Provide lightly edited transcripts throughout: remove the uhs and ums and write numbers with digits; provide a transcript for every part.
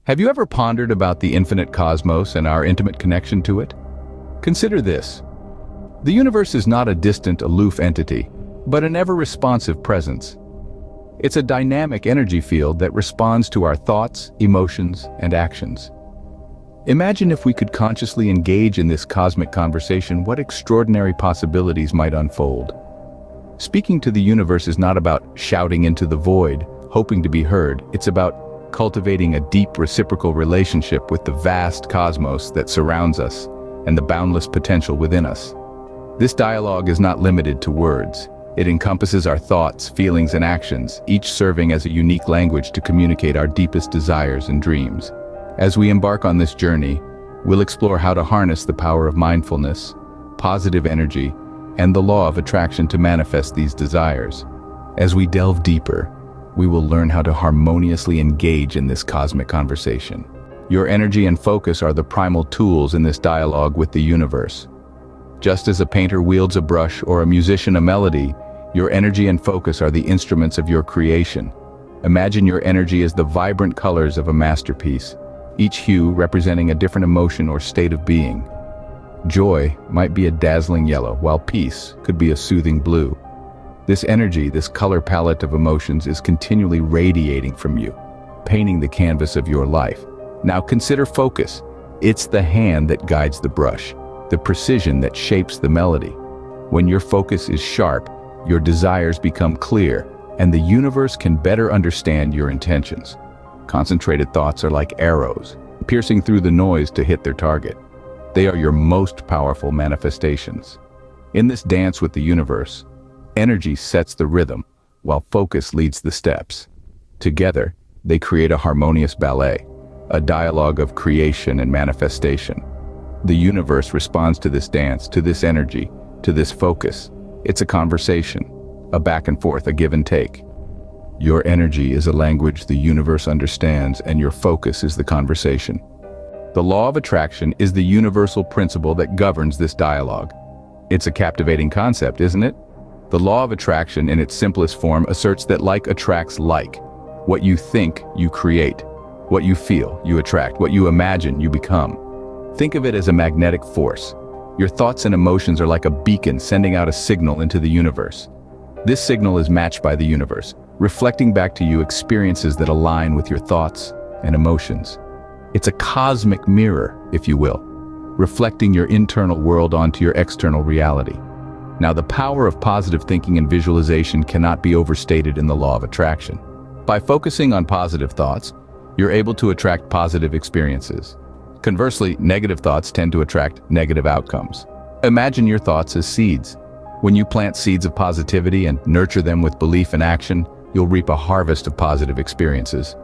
Have you ever pondered about the infinite cosmos and our intimate connection to it? Consider this. The universe is not a distant, aloof entity, but an ever-responsive presence. It's a dynamic energy field that responds to our thoughts, emotions, and actions. Imagine if we could consciously engage in this cosmic conversation, what extraordinary possibilities might unfold. Speaking to the universe is not about shouting into the void, hoping to be heard. It's about cultivating a deep reciprocal relationship with the vast cosmos that surrounds us and the boundless potential within us. This dialogue is not limited to words. It encompasses our thoughts, feelings, and actions, each serving as a unique language to communicate our deepest desires and dreams. As we embark on this journey, we'll explore how to harness the power of mindfulness, positive energy, and the law of attraction to manifest these desires. As we delve deeper, we will learn how to harmoniously engage in this cosmic conversation. Your energy and focus are the primal tools in this dialogue with the universe. Just as a painter wields a brush or a musician a melody, your energy and focus are the instruments of your creation. Imagine your energy as the vibrant colors of a masterpiece, each hue representing a different emotion or state of being. Joy might be a dazzling yellow, while peace could be a soothing blue. This energy, this color palette of emotions is continually radiating from you, painting the canvas of your life. Now consider focus. It's the hand that guides the brush, the precision that shapes the melody. When your focus is sharp, your desires become clear, and the universe can better understand your intentions. Concentrated thoughts are like arrows, piercing through the noise to hit their target. They are your most powerful manifestations. In this dance with the universe, energy sets the rhythm, while focus leads the steps. Together, they create a harmonious ballet, a dialogue of creation and manifestation. The universe responds to this dance, to this energy, to this focus. It's a conversation, a back and forth, a give and take. Your energy is a language the universe understands, and your focus is the conversation. The law of attraction is the universal principle that governs this dialogue. It's a captivating concept, isn't it? The law of attraction in its simplest form asserts that like attracts like. What you think, you create. What you feel, you attract. What you imagine, you become. Think of it as a magnetic force. Your thoughts and emotions are like a beacon sending out a signal into the universe. This signal is matched by the universe, reflecting back to you experiences that align with your thoughts and emotions. It's a cosmic mirror, if you will, reflecting your internal world onto your external reality. Now, the power of positive thinking and visualization cannot be overstated in the law of attraction. By focusing on positive thoughts, you're able to attract positive experiences. Conversely, negative thoughts tend to attract negative outcomes. Imagine your thoughts as seeds. When you plant seeds of positivity and nurture them with belief and action, you'll reap a harvest of positive experiences.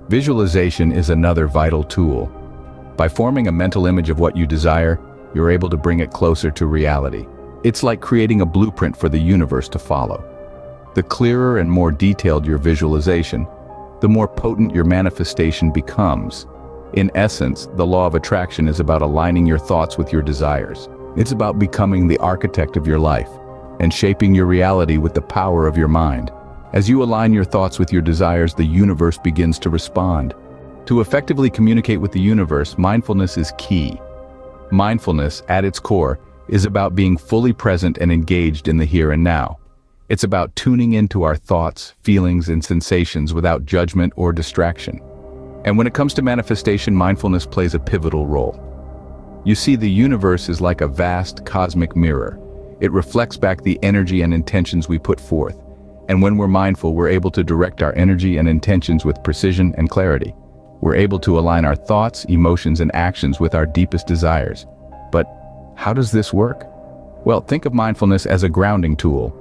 Visualization is another vital tool. By forming a mental image of what you desire, you're able to bring it closer to reality. It's like creating a blueprint for the universe to follow. The clearer and more detailed your visualization, the more potent your manifestation becomes. In essence, the law of attraction is about aligning your thoughts with your desires. It's about becoming the architect of your life and shaping your reality with the power of your mind. As you align your thoughts with your desires, the universe begins to respond. To effectively communicate with the universe, mindfulness is key. Mindfulness, at its core, is about being fully present and engaged in the here and now. It's about tuning into our thoughts, feelings, and sensations without judgment or distraction. And when it comes to manifestation, mindfulness plays a pivotal role. You see, the universe is like a vast cosmic mirror. It reflects back the energy and intentions we put forth. And when we're mindful, we're able to direct our energy and intentions with precision and clarity. We're able to align our thoughts, emotions, and actions with our deepest desires. But how does this work? Well, think of mindfulness as a grounding tool.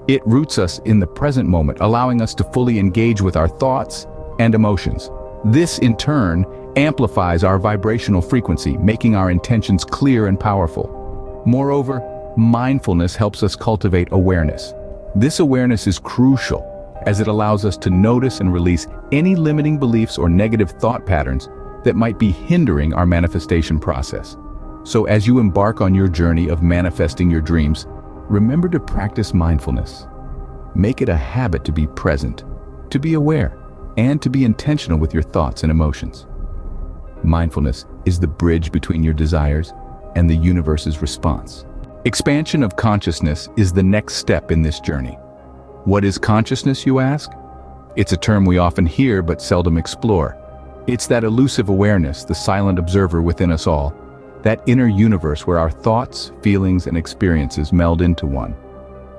It roots us in the present moment, allowing us to fully engage with our thoughts and emotions. This, in turn, amplifies our vibrational frequency, making our intentions clear and powerful. Moreover, mindfulness helps us cultivate awareness. This awareness is crucial, as it allows us to notice and release any limiting beliefs or negative thought patterns that might be hindering our manifestation process. So as you embark on your journey of manifesting your dreams, remember to practice mindfulness. Make it a habit to be present, to be aware, and to be intentional with your thoughts and emotions. Mindfulness is the bridge between your desires and the universe's response. Expansion of consciousness is the next step in this journey. What is consciousness, you ask? It's a term we often hear but seldom explore. It's that elusive awareness, the silent observer within us all, that inner universe where our thoughts, feelings, and experiences meld into one.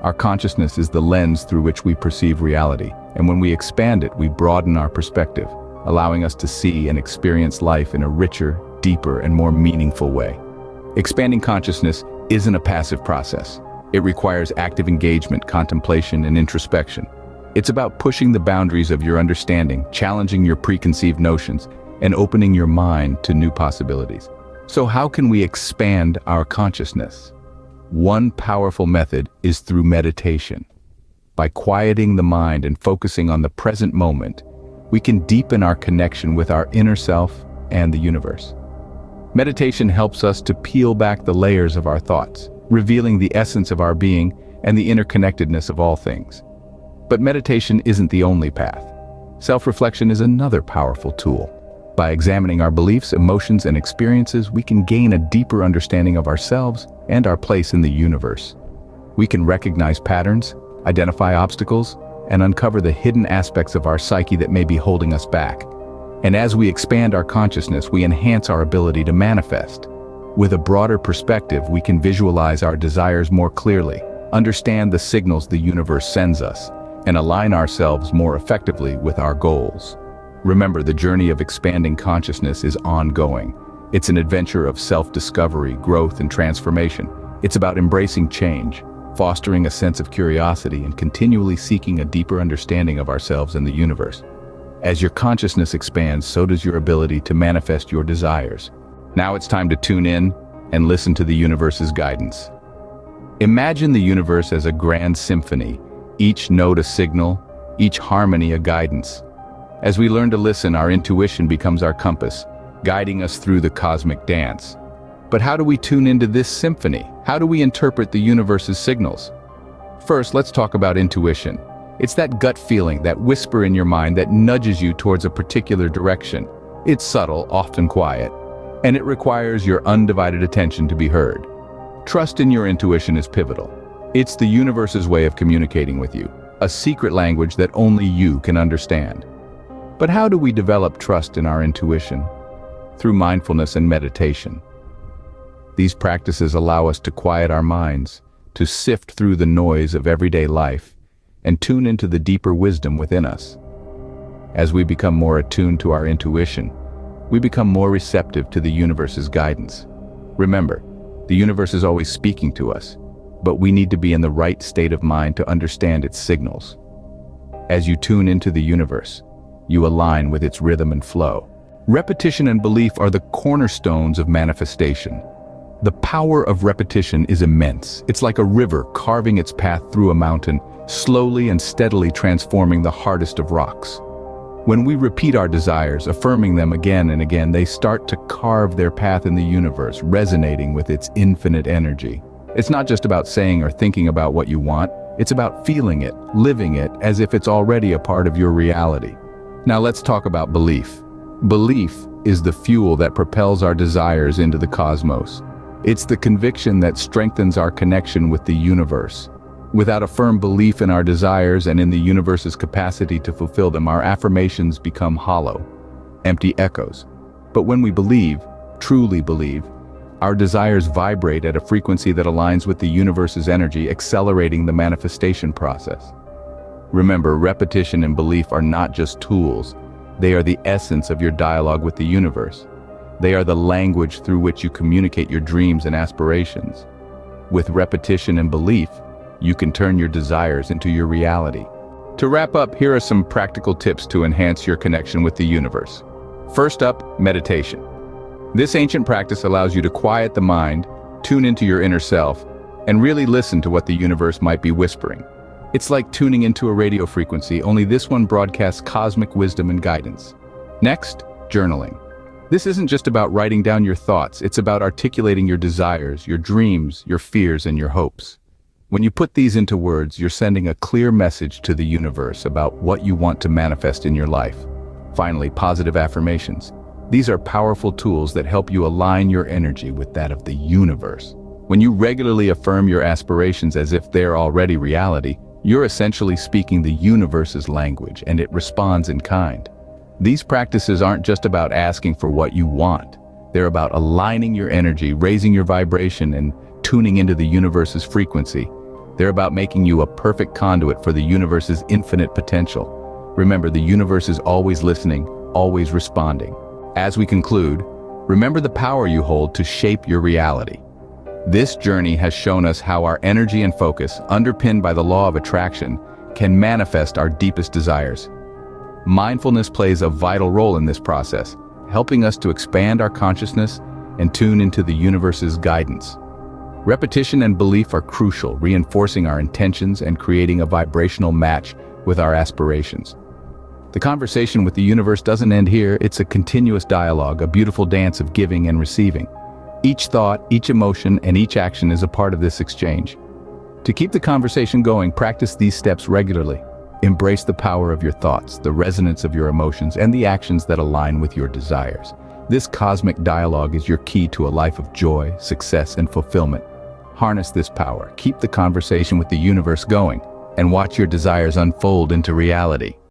Our consciousness is the lens through which we perceive reality, and when we expand it, we broaden our perspective, allowing us to see and experience life in a richer, deeper, and more meaningful way. Expanding consciousness isn't a passive process. It requires active engagement, contemplation, and introspection. It's about pushing the boundaries of your understanding, challenging your preconceived notions, and opening your mind to new possibilities. So how can we expand our consciousness? One powerful method is through meditation. By quieting the mind and focusing on the present moment, we can deepen our connection with our inner self and the universe. Meditation helps us to peel back the layers of our thoughts, revealing the essence of our being and the interconnectedness of all things. But meditation isn't the only path. Self-reflection is another powerful tool. By examining our beliefs, emotions, and experiences, we can gain a deeper understanding of ourselves and our place in the universe. We can recognize patterns, identify obstacles, and uncover the hidden aspects of our psyche that may be holding us back. And as we expand our consciousness, we enhance our ability to manifest. With a broader perspective, we can visualize our desires more clearly, understand the signals the universe sends us, and align ourselves more effectively with our goals. Remember, the journey of expanding consciousness is ongoing. It's an adventure of self-discovery, growth, and transformation. It's about embracing change, fostering a sense of curiosity, and continually seeking a deeper understanding of ourselves and the universe. As your consciousness expands, so does your ability to manifest your desires. Now it's time to tune in and listen to the universe's guidance. Imagine the universe as a grand symphony, each note a signal, each harmony a guidance. As we learn to listen, our intuition becomes our compass, guiding us through the cosmic dance. But how do we tune into this symphony? How do we interpret the universe's signals? First, let's talk about intuition. It's that gut feeling, that whisper in your mind that nudges you towards a particular direction. It's subtle, often quiet, and it requires your undivided attention to be heard. Trust in your intuition is pivotal. It's the universe's way of communicating with you, a secret language that only you can understand. But how do we develop trust in our intuition? Through mindfulness and meditation. These practices allow us to quiet our minds, to sift through the noise of everyday life, and tune into the deeper wisdom within us. As we become more attuned to our intuition, we become more receptive to the universe's guidance. Remember, the universe is always speaking to us, but we need to be in the right state of mind to understand its signals. As you tune into the universe, you align with its rhythm and flow. Repetition and belief are the cornerstones of manifestation. The power of repetition is immense. It's like a river carving its path through a mountain, slowly and steadily transforming the hardest of rocks. When we repeat our desires, affirming them again and again, they start to carve their path in the universe, resonating with its infinite energy. It's not just about saying or thinking about what you want, it's about feeling it, living it, as if it's already a part of your reality. Now let's talk about belief. Belief is the fuel that propels our desires into the cosmos. It's the conviction that strengthens our connection with the universe. Without a firm belief in our desires and in the universe's capacity to fulfill them, our affirmations become hollow, empty echoes. But when we believe, truly believe, our desires vibrate at a frequency that aligns with the universe's energy, accelerating the manifestation process. Remember, repetition and belief are not just tools. They are the essence of your dialogue with the universe. They are the language through which you communicate your dreams and aspirations. With repetition and belief, you can turn your desires into your reality. To wrap up, here are some practical tips to enhance your connection with the universe. First up, meditation. This ancient practice allows you to quiet the mind, tune into your inner self, and really listen to what the universe might be whispering. It's like tuning into a radio frequency, only this one broadcasts cosmic wisdom and guidance. Next, journaling. This isn't just about writing down your thoughts, it's about articulating your desires, your dreams, your fears, and your hopes. When you put these into words, you're sending a clear message to the universe about what you want to manifest in your life. Finally, positive affirmations. These are powerful tools that help you align your energy with that of the universe. When you regularly affirm your aspirations as if they're already reality, you're essentially speaking the universe's language, and it responds in kind. These practices aren't just about asking for what you want. They're about aligning your energy, raising your vibration, and tuning into the universe's frequency. They're about making you a perfect conduit for the universe's infinite potential. Remember, the universe is always listening, always responding. As we conclude, remember the power you hold to shape your reality. This journey has shown us how our energy and focus, underpinned by the law of attraction, can manifest our deepest desires. Mindfulness plays a vital role in this process, helping us to expand our consciousness and tune into the universe's guidance. Repetition and belief are crucial, reinforcing our intentions and creating a vibrational match with our aspirations. The conversation with the universe doesn't end here. It's a continuous dialogue, a beautiful dance of giving and receiving. Each thought, each emotion, and each action is a part of this exchange. To keep the conversation going, practice these steps regularly. Embrace the power of your thoughts, the resonance of your emotions, and the actions that align with your desires. This cosmic dialogue is your key to a life of joy, success, and fulfillment. Harness this power, keep the conversation with the universe going, and watch your desires unfold into reality.